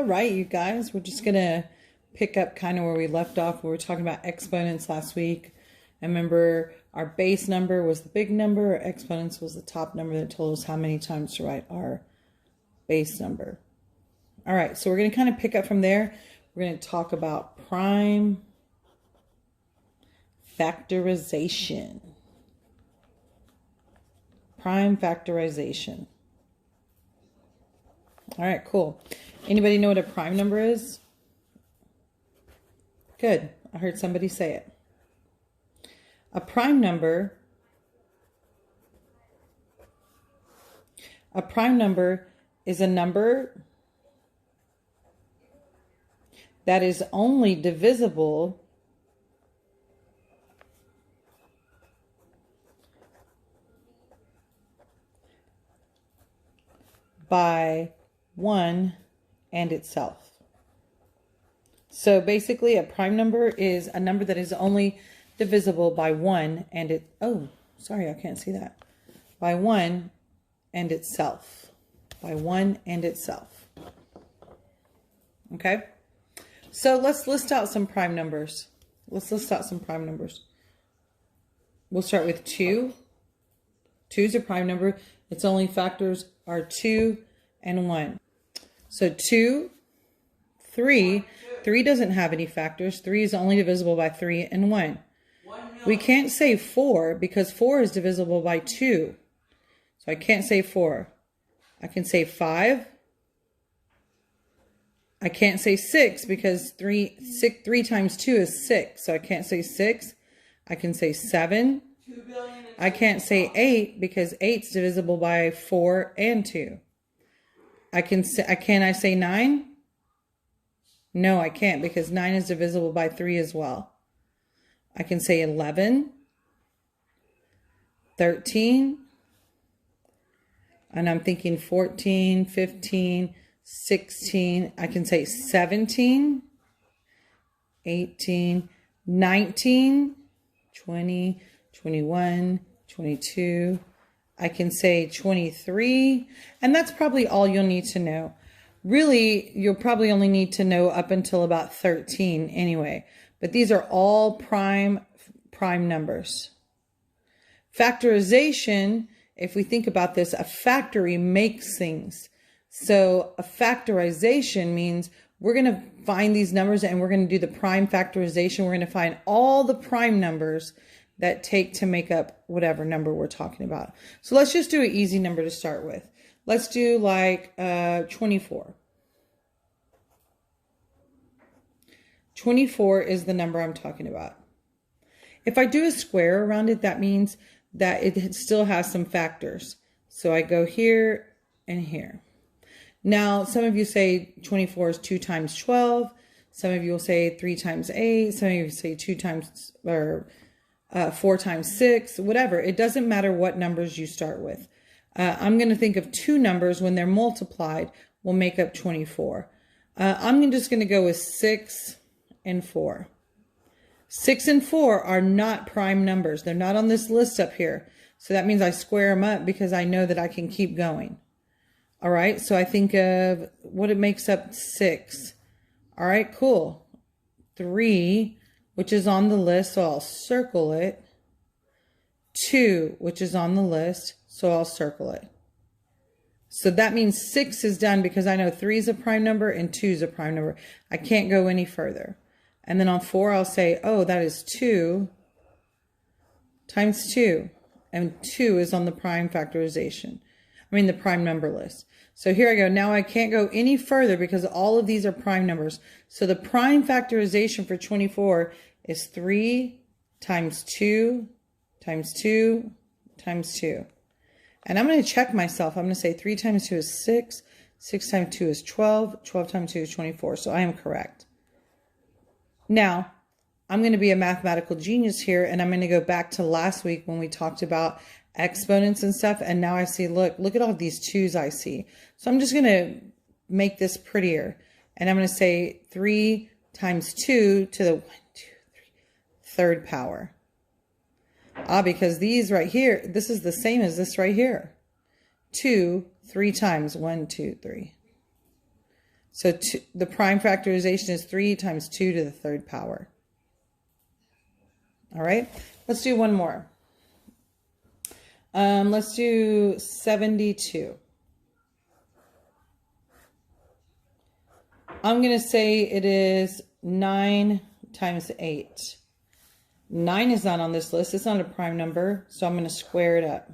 All right, you guys, we're just going to pick up kind of where we left off. We were talking about exponents last week. And remember, our base number was the big number. Exponents was the top number that told us how many times to write our base number. All right, so we're going to kind of pick up from there. We're going to talk about prime factorization. Prime factorization. All right, cool. Anybody know what a prime number is? Good. I heard somebody say it. A prime number is a number that is only divisible by 1 and itself. So basically a prime number is a number that is only divisible by 1 and it, oh, sorry, I can't see that. By 1 and itself. By 1 and itself. Okay? So let's list out some prime numbers. Let's list out some prime numbers. We'll start with 2. 2 is a prime number. Its only factors are 2 and 1. So 2, 3. 3 doesn't have any factors. 3 is only divisible by 3 and 1. We can't say 4 because 4 is divisible by 2. So I can't say 4. I can say 5. I can't say 6 because 3 times 2 is 6. So I can't say 6. I can say 7. I can't say 8 because 8 is divisible by 4 and 2. Can I say 9? No, I can't because 9 is divisible by 3 as well. I can say 11, 13, and I'm thinking 14, 15, 16. I can say 17, 18, 19, 20, 21, 22. I can say 23, and that's probably all you'll need to know. Really, you'll probably only need to know up until about 13 anyway. But these are all prime numbers. Factorization, if we think about this, a factory makes things. So a factorization means we're going to find these numbers and we're going to do the prime factorization. We're going to find all the prime numbers that take to make up whatever number we're talking about. So let's just do an easy number to start with. Let's do like 24. 24 is the number I'm talking about. If I do a square around it, that means that it still has some factors. So I go here and here. Now, some of you say 24 is 2 times 12. Some of you will say 3 times 8. Some of you say 2 times or 4 times 6, whatever. It doesn't matter what numbers you start with. I'm going to think of 2 numbers when they're multiplied will make up 24. I'm just going to go with 6 and 4. 6 and 4 are not prime numbers. They're not on this list up here. So that means I square them up because I know that I can keep going. All right. So I think of what it makes up 6. All right, cool. 3, which is on the list, so I'll circle it. 2, which is on the list, so I'll circle it. So that means 6 is done because I know 3 is a prime number and 2 is a prime number. I can't go any further. And then on 4, I'll say, oh, that is 2 times 2. And 2 is on the prime factorization. I mean, the prime number list. So here I go. Now I can't go any further because all of these are prime numbers. So the prime factorization for 24 is 3 times 2 times 2 times 2. And I'm going to check myself. I'm going to say 3 times 2 is 6. 6 times 2 is 12. 12 times 2 is 24. So I am correct. Now, I'm going to be a mathematical genius here, and I'm going to go back to last week when we talked about exponents and stuff. And now I see, look at all these 2's I see. So I'm just going to make this prettier. And I'm going to say 3 times 2 to the 1, 2, 3, third power. Because these right here, this is the same as this right here. 2, 3 times. 1, 2, 3. So the prime factorization is 3 times 2 to the third power. All right, let's do one more. Let's do 72. I'm going to say it is 9 times 8. 9 is not on this list. It's not a prime number, so I'm going to square it up.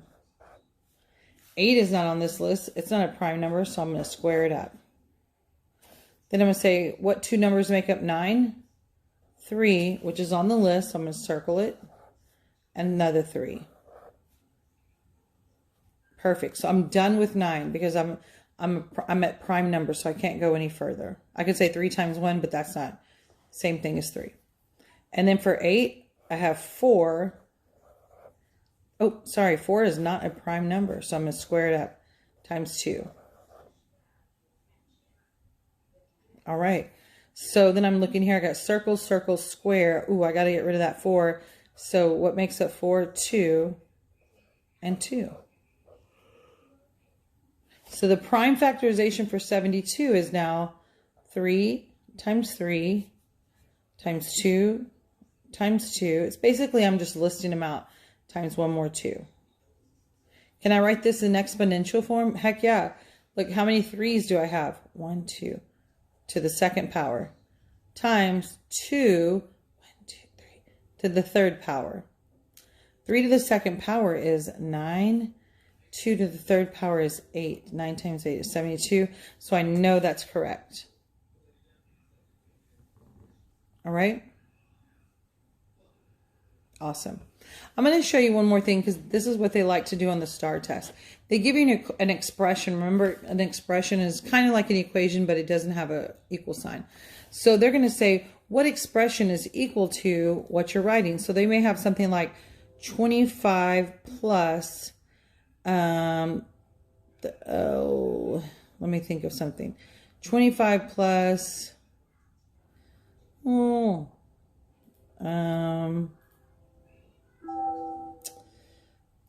8 is not on this list. It's not a prime number, so I'm going to square it up. Then I'm going to say, what two numbers make up 9? 3, which is on the list, so I'm going to circle it, and another 3. Perfect. So I'm done with 9 because I'm at prime number, so I can't go any further. I could say 3 times 1, but that's not same thing as 3. And then for 8, I have 4. Oh, sorry, 4 is not a prime number, so I'm going to square it up times 2. All right. So then I'm looking here. I got circle, circle, square. Ooh, I got to get rid of that 4. So what makes up 4? 2 and 2. So the prime factorization for 72 is now 3 times 3 times 2 times 2. It's basically, I'm just listing them out, times 1 more 2. Can I write this in exponential form? Heck yeah. Look, how many 3's do I have? 1, 2 to the second power times 2, 1, 2, 3 to the third power. 3 to the second power is 9. 2 to the third power is 8. 9 times 8 is 72. So I know that's correct. All right. Awesome. I'm going to show you one more thing because this is what they like to do on the STAR test. They give you an expression. Remember, an expression is kind of like an equation, but it doesn't have an equal sign. So they're going to say what expression is equal to what you're writing. So they may have something like 25 plus, let me think of something. 25 plus,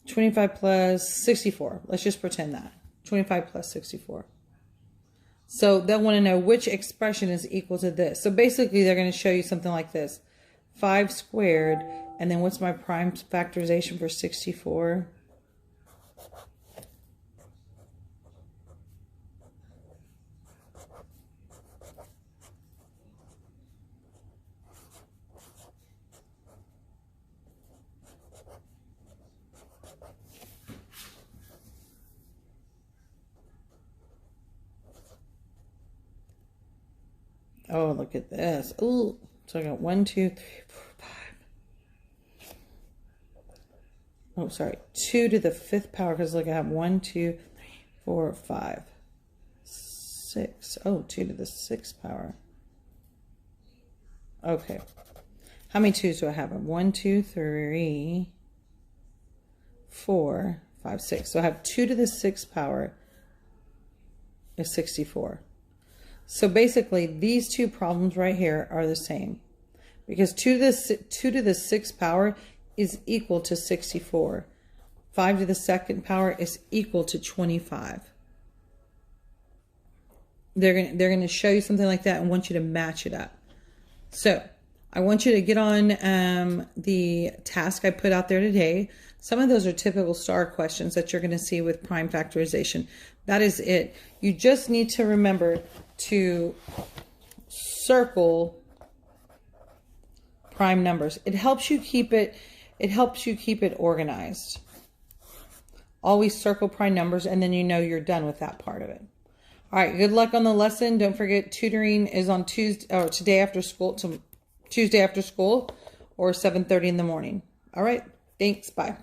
25 plus 64. Let's just pretend that. 25 plus 64. So they'll want to know which expression is equal to this. So basically they're going to show you something like this. 5 squared, and then what's my prime factorization for 64? Oh, look at this. Ooh, so I got 1, 2, 3, 4, 5. Oh, sorry. 2 to the 5th power, because look, I have 1, 2, 3, 4, 5, 6. Oh, 2 to the 6th power. Okay. How many 2's do I have? 1, 2, 3, 4, 5, 6. So I have 2 to the 6th power is 64. So basically, these two problems right here are the same because 2 to the 6th power is equal to 64. 5 to the 2nd power is equal to 25. They're going to show you something like that and want you to match it up. So I want you to get on the task I put out there today. Some of those are typical STAR questions that you're going to see with prime factorization. That is it. You just need to remember to circle prime numbers. It helps you keep it organized. Always circle prime numbers, and then you know you're done with that part of it. All right, good luck on the lesson. Don't forget, tutoring is on Tuesday or Tuesday after school or 7:30 in the morning. All right, thanks. Bye.